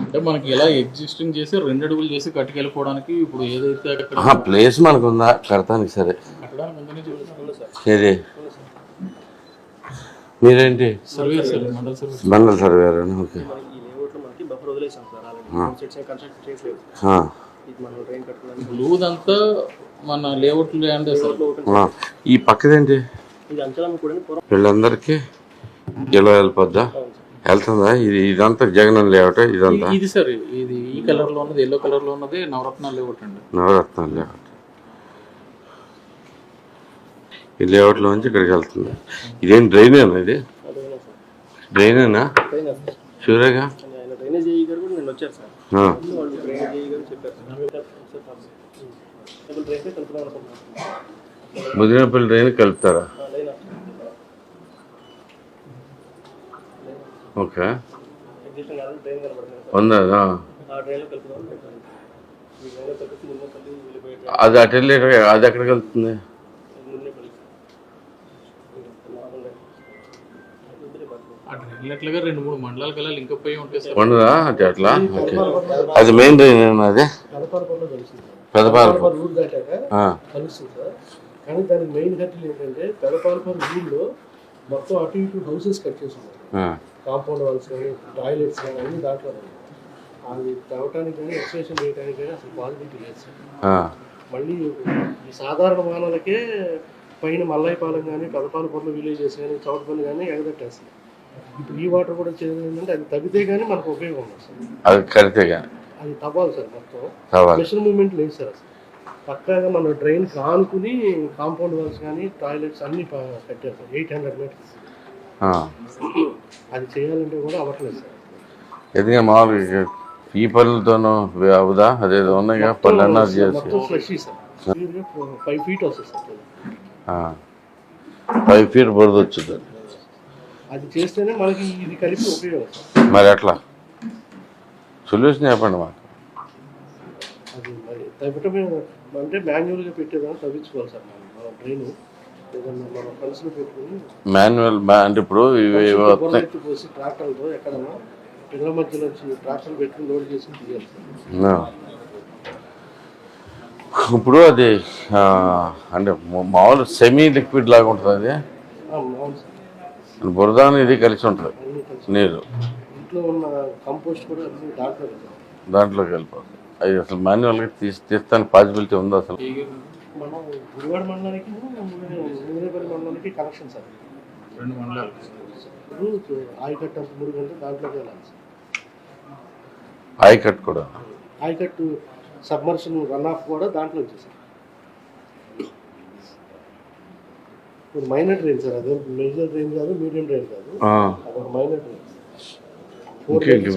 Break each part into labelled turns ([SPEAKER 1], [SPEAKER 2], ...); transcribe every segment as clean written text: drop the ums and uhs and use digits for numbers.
[SPEAKER 1] అంటే మనకి ఇలా ఎగ్జిస్టింగ్ చేసి 2 అడుగులు చేసి కట్టుకెళ్ళిపోవడానికి ఇప్పుడు ఏదైతే
[SPEAKER 2] ప్లేస్ మనకు ఉందా కడతానికి? సరే
[SPEAKER 1] కట్టడానికి ఉందని చెప్తున్నారు సార్.
[SPEAKER 2] సరే మీరేంటి
[SPEAKER 1] సర్వేర్ సార్, మండల సర్వేర్.
[SPEAKER 2] మండల సర్వేర్ అని? ఓకే.
[SPEAKER 1] బ్లూదంతా మన లేఅవుట్ ల్యాండ్ సార్.
[SPEAKER 2] ఈ పక్కదేంటి వీళ్ళందరికీ ఇలా వెళ్ళిపోద్దా? వెళ్తుందా? ఇదంతా జగన్ లేఅవుట్ ఇదంతా?
[SPEAKER 1] ఇది సార్, ఇది ఈ కలర్ లో ఉన్నది, ఎల్లో కలర్ లో ఉన్నది నవరత్నాలు లేఅవుట్ అండి.
[SPEAKER 2] నవరత్నాలు లేఅవుట్. ఈ లేఅవుట్ లోంచి ఇక్కడికి వెళ్తుంది. ఇదేం డ్రైనేనా? ఇది డ్రైనేనా? షూరేగా? ముదినేపల్లి డ్రైన్ కలుపుతారా? ఓకే. ఉందా? అది అటు అది ఎక్కడికి వెళ్తుంది?
[SPEAKER 1] అట్లా 2-3 మండలాల కల్లా లింకప్ అయ్యి ఉంటాయి సార్.
[SPEAKER 2] ఉండదా అంటే అట్లా? ఓకే. అది మెయిన్ డ్రైన్ అది పెదపాలపూర్
[SPEAKER 3] రూట్ దాటాక కలుస్తుంది సార్. కానీ దానికి మెయిన్ హెడ్లు ఏంటంటే పెదపాలపూర్ ఊళ్ళో మొత్తం అటు ఇటు హౌసెస్ కట్ చేస్తున్నారు. కాంపౌండ్ వాల్స్ కానీ టాయిలెట్స్ కానీ అన్ని దాంట్లో అది తవ్వటానికి కానీ ఎక్స్టెన్షన్ చేయడానికి కానీ అసలు పాసిబిలిటీ లేదు సార్. మళ్ళీ ఈ సాధారణ మానవులకే పైన మల్లాయిపాలెం కానీ పెదపాలపూర్లో విలేజెస్ కానీ చౌటపల్లి కానీ ఎగదట్టేస్తుంది. ఇప్పుడు ఈ వాటర్ కూడా ఏంటంటే అది తగ్గితే కానీ మనకు ఉపయోగం ఉంది సార్.
[SPEAKER 2] అది కడితే కానీ
[SPEAKER 3] అది తవ్వాలి సార్. మొత్తం మిషన్ మూవ్మెంట్ లేదు సార్. అసలు పక్కాగా మన డ్రైన్ కానుకుని కాంపౌండ్ వాల్స్ కానీ టాయిలెట్స్ అన్ని కట్టారు సార్. 800 మీటర్స్. అది చేయాలంటే కూడా అవ్వట్లేదు సార్.
[SPEAKER 2] ఎందుకంటే మామూలుగా ఈ పళ్ళతోనూ అవుదా? అదేదో ఉన్నాయి పళ్ళు అన్నారు చేసి
[SPEAKER 3] మొత్తం ఫ్రెష్ సార్. 5 feet వస్తుంది సార్.
[SPEAKER 2] 5 feet బురద వచ్చింది.
[SPEAKER 3] అది చేస్తేనే మనకి ఇది కలిపి ఉపయోగం.
[SPEAKER 2] మరి ఎట్లా సొల్యూషన్ చెప్పండి మాకు.
[SPEAKER 3] అది మరి తగ్గటమే అంటే మాన్యువల్గా పెట్టేదాన్ని తగ్గించుకోవాలి సార్. మన డ్రైన్ ఏదన్నా మనం కలిసి పెట్టుకుని
[SPEAKER 2] మాన్యువల్ అంటే ఇప్పుడు
[SPEAKER 3] పోసి ట్రాక్టర్తో ఎక్కడన్నా పిల్లల మధ్యలో వచ్చి ట్రాక్టర్ పెట్టుకుని లోడ్ చేసి తీయాలి సార్.
[SPEAKER 2] ఇప్పుడు అది అంటే మామూలు సెమీ లిక్విడ్ లాగా ఉంటుంది అది.
[SPEAKER 3] అవును సార్.
[SPEAKER 2] బురద ఇది కలిసి ఉంటుంది నీరు.
[SPEAKER 3] ఇంట్లో ఉన్న కంపోస్ట్ కూడా
[SPEAKER 2] దాంట్లోకి వెళ్ళిపోతుంది. అది అసలు మాన్యువల్గా తీస్తానికి పాసిబిలిటీ ఉందా అసలు?
[SPEAKER 3] మనం గుడివాడ మండలానికి ముదినేపల్లి మండలానికి కనెక్షన్ సార్.
[SPEAKER 1] 2 మండలాలు.
[SPEAKER 3] ఆయకట్టు 3 గంటలు దాంట్లోకి వెళ్ళాలి సార్.
[SPEAKER 2] ఆయకట్టు కూడా?
[SPEAKER 3] ఆయకట్టు సబ్మర్షన్ రన్ ఆఫ్ కూడా దాంట్లో వచ్చేసారు. ఇప్పుడు మైనర్ డ్రైన్ సార్. అదే మేజర్ డ్రైన్ కాదు, మీడియం డ్రైన్ కాదు, మైనర్ డ్రైన్.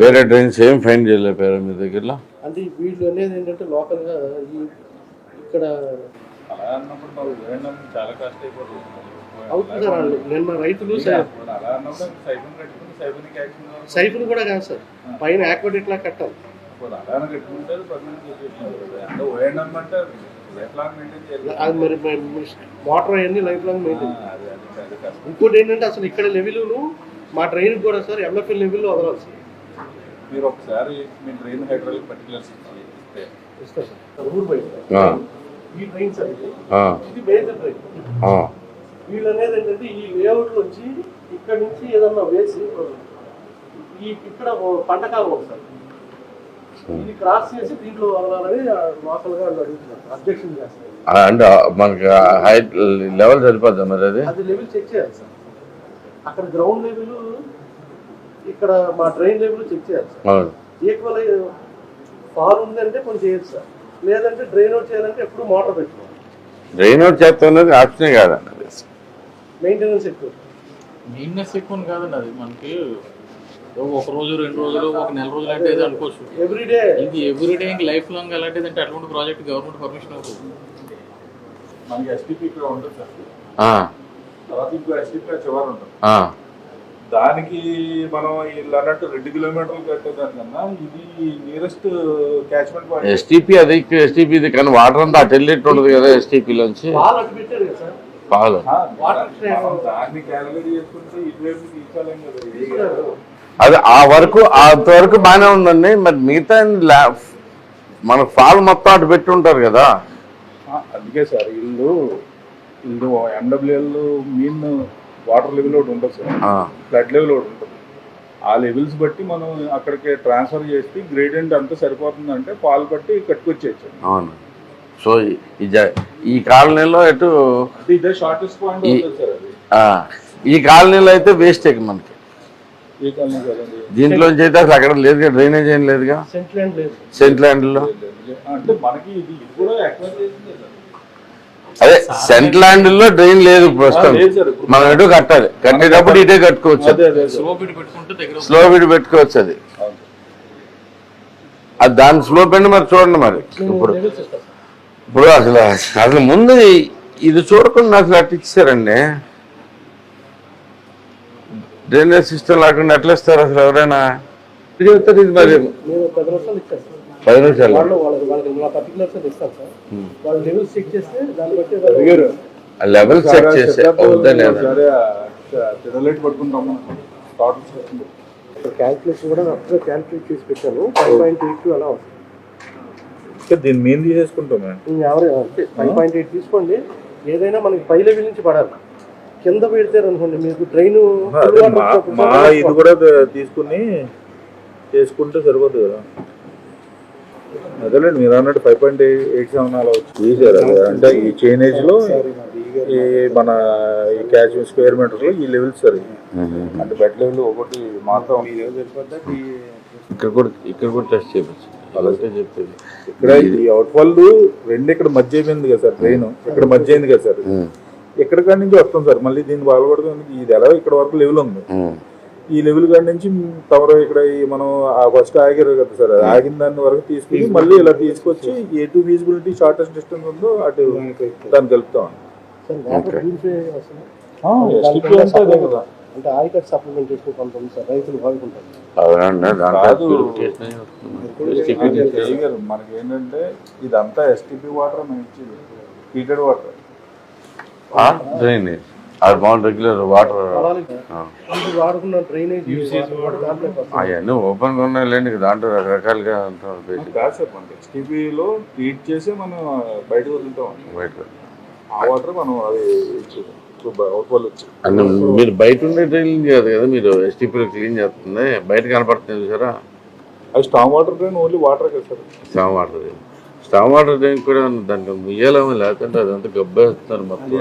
[SPEAKER 2] వేరే డ్రైన్స్ ఏం ఫైండ్ చేయలేపారా మీ దగ్గరలో?
[SPEAKER 3] అంటే వీళ్ళు అనేది ఏంటంటే లోకల్గా ఇక్కడ అవుతుంది సార్. నిన్న రైతులు సైఫులు కూడా కాదు సార్, పైన యాక్వెట్ ఇట్లా కట్టాలి. అది మరి మోటార్ అవన్నీ లైఫ్ లాంగ్ మెయింటైన్. ఇంకోటి ఏంటంటే అసలు ఇక్కడ లెవెల్ మా డ్రైన్ కూడా సార్ ఎంఎఫ్ఎల్ లెవెల్లో వదలాలి సార్.
[SPEAKER 4] మీరు ఒకసారి మీ డ్రైన్ హైడ్రాలిక్ పర్టికులర్స్
[SPEAKER 3] ఇస్తారు సార్. ఊరు బయట ఈ డ్రైన్ సార్ ఇది మేజర్ డ్రైన్. వీళ్ళు అనేది ఏంటంటే ఈ లేఅవుట్ నుంచి ఇక్కడ నుంచి ఏదన్నా వేసి ఇక్కడ పంటకాలం ఒకసారి ఇది క్రాస్ చేసి దీంట్లో వదలాలని లోకల్గా అడుగుతున్నారు, అబ్జెక్షన్ చేస్తారు.
[SPEAKER 2] అంటే మనకి హైట్ లెవెల్ సరిపోద్దా మరి?
[SPEAKER 3] అది లెవెల్ చెక్ చేయాలి సార్. అక్కడ గ్రౌండ్ లెవెల్, ఇక్కడ మా డ్రైన్ లెవెల్ చెక్ చేయాలి సార్. ఈక్వల్ ఫార్ ఉందంటే కొంచెం చేయొచ్చు సార్. లేదంటే డ్రైన్ అవుట్ చేయాలంటే ఎప్పుడు మోటార్ పెట్టుకోవాలి.
[SPEAKER 2] డ్రైన్ అవుట్ చేస్తున్నది ఆప్షనే కాదండి.
[SPEAKER 3] మెయింటెనెన్స్ ఎక్కువ.
[SPEAKER 1] మెయింటెనెన్స్ ఎక్కువ కాదండి. అది మనకి 1 రోజు 2 రోజులు 1 నెల రోజులు అంటే అనుకోవచ్చు.
[SPEAKER 3] ఎవ్రీడే
[SPEAKER 1] ఇది ఎవ్రీడే ఇంక లైఫ్ లాంగ్ అలాంటిది అంటే అటువంటి ప్రాజెక్ట్ గవర్నమెంట్ పర్మిషన్ అవుతుంది.
[SPEAKER 4] మనకి ఎస్టీపీ ఇక్కడ ఉంటుంది సార్. తర్వాత ఇంకో ఎస్టీపీ చివరి ఉంటుంది. దానికి మనం వీళ్ళు అన్నట్టు 2 కిలోమీటర్లు కట్టేదానికన్నా ఇది నియరెస్ట్ క్యాచ్మెంట్ పాయింట్.
[SPEAKER 2] ఎస్టీపీ అది ఎస్టీపీ ఇది, కానీ వాటర్ అంతా అటు వెళ్ళేట్టు ఉండదు కదా ఎస్టీపీలోంచి.
[SPEAKER 3] పాలు
[SPEAKER 4] దాన్ని క్యాలిక్యులేట్ చేసుకుంటే ఇటువైపు తీసుకోలేం కదా.
[SPEAKER 2] అది అంతవరకు బాగానే ఉందండి. మరి మిగతా మన ఫాల్ మొత్తం అటు పెట్టి ఉంటారు కదా.
[SPEAKER 4] అందుకే సార్ వీళ్ళు ఎండబ్ల్యూఎల్ మీన్ వాటర్ లెవెల్ ఒకటి ఉంటుంది సార్, ఫ్లడ్ లెవెల్ ఒకటి ఉంటుంది. ఆ లెవెల్స్ బట్టి మనం అక్కడికి ట్రాన్స్ఫర్ చేసి గ్రేడియంట్ అంతా సరిపోతుందంటే పాలు బట్టి కట్టుకొచ్చేయచ్చు.
[SPEAKER 2] అవును. సో ఈ కాలనీలో ఎటు
[SPEAKER 4] ఇదే షార్టెస్ట్ పాయింట్ ఉంటుంది సార్. అది
[SPEAKER 2] ఈ కాలనీలో అయితే వేస్ట్ మనకి.
[SPEAKER 4] ఈ కాలనీ కదండి,
[SPEAKER 2] దీంట్లోంచి అయితే అసలు అక్కడ లేదుగా, డ్రైనేజ్ ఏం లేదుగా సెంట్ ల్యాండ్లో.
[SPEAKER 4] అంటే మనకి ఇది కూడా ఎక్వైర్ చేసింది సార్.
[SPEAKER 2] అదే సెంట్ ల్యాండ్ లో డ్రైన్ లేదు ప్రస్తుతం. మనం ఎటు కట్టాలి, కట్టేటప్పుడు ఇటే కట్టుకోవచ్చు. స్లో బిడ్ పెట్టుకోవచ్చు. అది దాని స్లో పెండి మరి చూడండి. మరి ఇప్పుడు అసలు ముందు ఇది చూడకుండా అసలు అట్టు ఇచ్చారండి. డ్రైనేజ్ సిస్టమ్ లేకుండా ఎట్లా ఇస్తారు అసలు ఎవరైనా? చెప్తారు ఇది మరి 10 నిమిషాలు. లెవెల్ చెక్ చేస్తే
[SPEAKER 3] క్యాల్కులేషన్ కూడా క్యాల్కులేట్ చేసి పెట్టాను. 5.82 అలా వస్తుంది.
[SPEAKER 4] దీన్ని మేము తీసేసుకుంటాం.
[SPEAKER 3] 5.8 తీసుకోండి. ఏదైనా మనకి పై లెవెల్ నుంచి పడాలి. కింద పెడతారు అనుకోండి మీకు డ్రైన్
[SPEAKER 4] ఇది కూడా తీసుకుని చేసుకుంటే సరిపోతుంది కదా. అదేలేండి మీరు అన్నట్టు 5.87 అలా తీసారు. అంటే ఈ చైనేజ్ లో ఈ మన ఈ క్యాచ్ స్క్వేర్ మీటర్ లో ఈ లెవెల్స్ సార్. అంటే బెడ్ లెవెల్ ఒకటి మాత్రం
[SPEAKER 2] ఇక్కడ కూడా టెస్ట్ చేయవచ్చు. అలాగే చెప్పేది
[SPEAKER 4] ఇక్కడ ఈ అవుట్ ఫాల్ రెండు ఇక్కడ మధ్య అయిపోయింది కదా సార్. ట్రైన్ ఇక్కడ మధ్య అయింది కదా సార్. ఎక్కడ కాడి నుంచి వస్తాం సార్. మళ్ళీ దీన్ని బాగుపడుతుంది. ఇది ఎలా ఇక్కడ వరకు లెవెల్ ఉంది. ఈ లెవెల్ కాడి నుంచి తమరు ఇక్కడ మనం ఫస్ట్ ఆగారు కదా సార్. ఆగిన దాని వరకు తీసుకుని మళ్ళీ ఇలా తీసుకొచ్చి ఎటు ఫీజిబిలిటీ షార్టెస్ట్ డిస్టెన్స్ ఉందో అటు దాన్ని కలుపుతాం.
[SPEAKER 3] అంటే ఆయకట్ సప్లిమెంటేషన్ కొంత ఉంది సార్, రైతులు వాడుకుంటారు.
[SPEAKER 4] మనకి ఏంటంటే ఇదంతా ఎస్టీపీ వాటర్ మేము ఇచ్చేది heated water.
[SPEAKER 2] Drainage regular water
[SPEAKER 3] వాడుకున్న డ్రైనేజ్
[SPEAKER 2] అవన్నీ ఓపెన్ గా ఉన్నాయిలేండి. దాంట్లో రకరకాలుగా
[SPEAKER 4] కాదు సార్. మనకి ఎస్టీపీలో ట్రీట్ చేసి మనం బయటకు వదులుతాం. బయట ఆ వాటర్ మనం అది
[SPEAKER 2] అంటే మీరు బయట ఉండే డ్రైన్ కాదు కదా, మీరు ఎస్టీపీలో క్లీన్ చేస్తుంది బయట కనపడుతుంది చూసారా.
[SPEAKER 4] అది storm water drain only water కదా sir.
[SPEAKER 2] Storm water drain, storm water drain కూడా దానికి ముయ్యాలేమో, లేకుంటే అదంతా గబ్బేస్తున్నారు మొత్తం.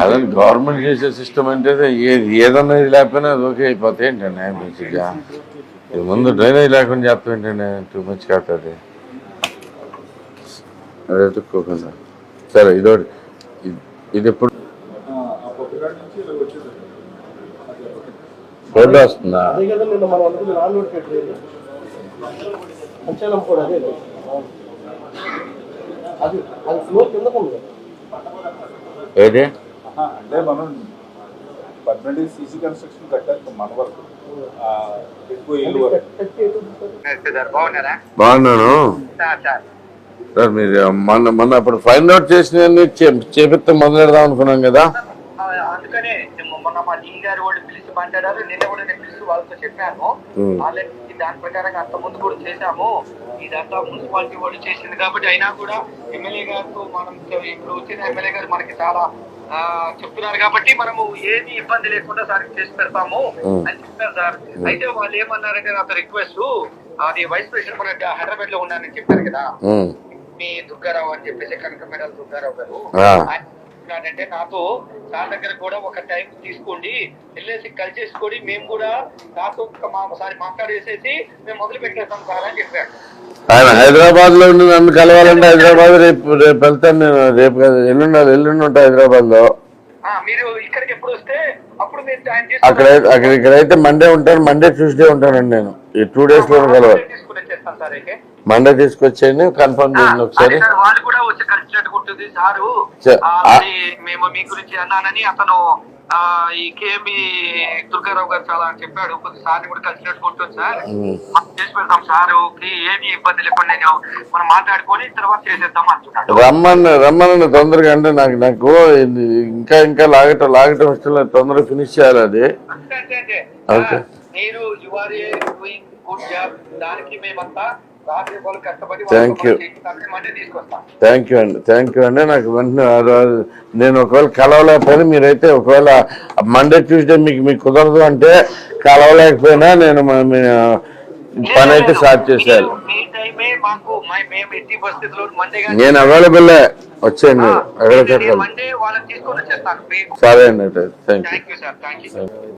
[SPEAKER 2] అదే గవర్నమెంట్ చేసే సిస్టమ్ అంటే ఏదన్నా ఇది లేకపోయినా అది ఓకే అయిపోతాయి ఏంటండి. మంచిగా ఇది ముందు డ్రైనేజ్ లేకుండా చేస్తాం ఏంటండి. టూ మచ్ కాదు అది. అదే ఎత్తుక్కోకుండా సరే. ఇది ఎప్పుడు రోడ్డు వస్తుందా? ఏదే
[SPEAKER 4] అంటే మనం పర్మనెంట్ సీసీ కన్స్ట్రక్షన్ కట్టాలి మన వరకు. ఎక్కువ ఇల్లు
[SPEAKER 2] బాగున్నాను సార్. మీరు మొన్న అప్పుడు ఫైండ్ అవుట్ చేసిన చేపిస్తే మొదలెడదాం అనుకున్నాం కదా.
[SPEAKER 5] అందుకనే మొన్న మా డీ గారు వాళ్ళు పిలిచి మాట్లాడారు. నిన్న కూడా నేను పిలిచి వాళ్ళతో చెప్పాను. ఆల్రెడీ దాని ప్రకారంగా అంత ముందు కూడా చేశాము. ఇదంతా మున్సిపాలిటీ వాళ్ళు చేసింది కాబట్టి అయినా కూడా ఎమ్మెల్యే గారితో మనం ఇప్పుడు వచ్చిన ఎమ్మెల్యే గారు మనకి చాలా చెప్తున్నారు కాబట్టి మనము ఏది ఇబ్బంది లేకుండా సార్ చేసి పెడతాము అని చెప్పారు సార్. అయితే వాళ్ళు ఏమన్నారంటే నాతో రిక్వెస్ట్, అది వైస్ ప్రెసిడెంట్ మన హైదరాబాద్ లో ఉన్నానని చెప్పారు కదా మీ దుర్గారావు అని చెప్పేసి, కనకమేడల దుర్గారావు గారు. అంటే నాతో సార్ దగ్గర కూడా ఒక టైం తీసుకోండి, వెళ్ళేసి కలిసేసుకొని మేము కూడా నాతో ఒకసారి మాట్లాడేసేసి మేము మొదలు పెట్టేస్తాం సార్ అని చెప్పారు.
[SPEAKER 2] ఆయన హైదరాబాద్ లో ఉండి నన్ను కలవాలంటే హైదరాబాద్ రేపు వెళ్తాను నేను. రేపు కాదు ఎల్లుండి ఉంటా హైదరాబాద్ లో.
[SPEAKER 5] మీరు ఇక్కడికి ఎప్పుడు వస్తే అప్పుడు మీరు
[SPEAKER 2] అక్కడ ఇక్కడైతే మండే ఉంటాను, మండే ట్యూస్డే ఉంటానండి నేను. ఈ 2 days లో కలవాలి. మండే తీసుకొచ్చేయండి, కన్ఫర్మ్ చేయండి ఒకసారి.
[SPEAKER 5] వాళ్ళు కూడా వచ్చి కలిసినట్టు ఉంటుంది కొద్ది సారు
[SPEAKER 2] సరే.
[SPEAKER 5] అది మేము మీ గురించి అన్నానని అతను ఈ కేఎంబి దుర్గారావు గారు చాలా చెప్పాడు. కొద్ది సార్ని కూడా కలిసినట్టు ఉంటుంది సార్, మనం చేసి పెడతాం సారు, ఏమి ఇబ్బంది లేకుండా నేను మనం మాట్లాడుకొని తర్వాత చేసేద్దాం అంటున్నాడు.
[SPEAKER 2] రమ్మని తొందరగా, అంటే నాకు ఇంకా లాగటం ఇష్టం లేదు, తొందరగా ఫినిష్ చేయాలి అది.
[SPEAKER 5] అంటే
[SPEAKER 2] ఓకే.
[SPEAKER 5] మీరు you are a doing good job, దానికి మేమంతా రాత్రి వాళ్ళు కష్టపడి
[SPEAKER 2] థ్యాంక్ యూ
[SPEAKER 5] తీసుకొస్తాం.
[SPEAKER 2] థ్యాంక్ యూ అండి. నాకు వెంటనే నేను ఒకవేళ కలవలేకపోయినా, మీరైతే ఒకవేళ మండే ట్యూస్డే మీకు కుదరదు అంటే కలవలేకపోయినా నేను పని అయితే స్టార్ట్ చేసేయాలి.
[SPEAKER 5] మీ టైమే మాకు మేము ఎట్టి పరిస్థితుల్లో మండే
[SPEAKER 2] నేను అవైలబుల్ వచ్చేయండి, ఎక్కడికి
[SPEAKER 5] మండే వాళ్ళని తీసుకొని వచ్చేస్తాను.
[SPEAKER 2] సరే అండి. Thank you.
[SPEAKER 5] Thank you sir, thank you.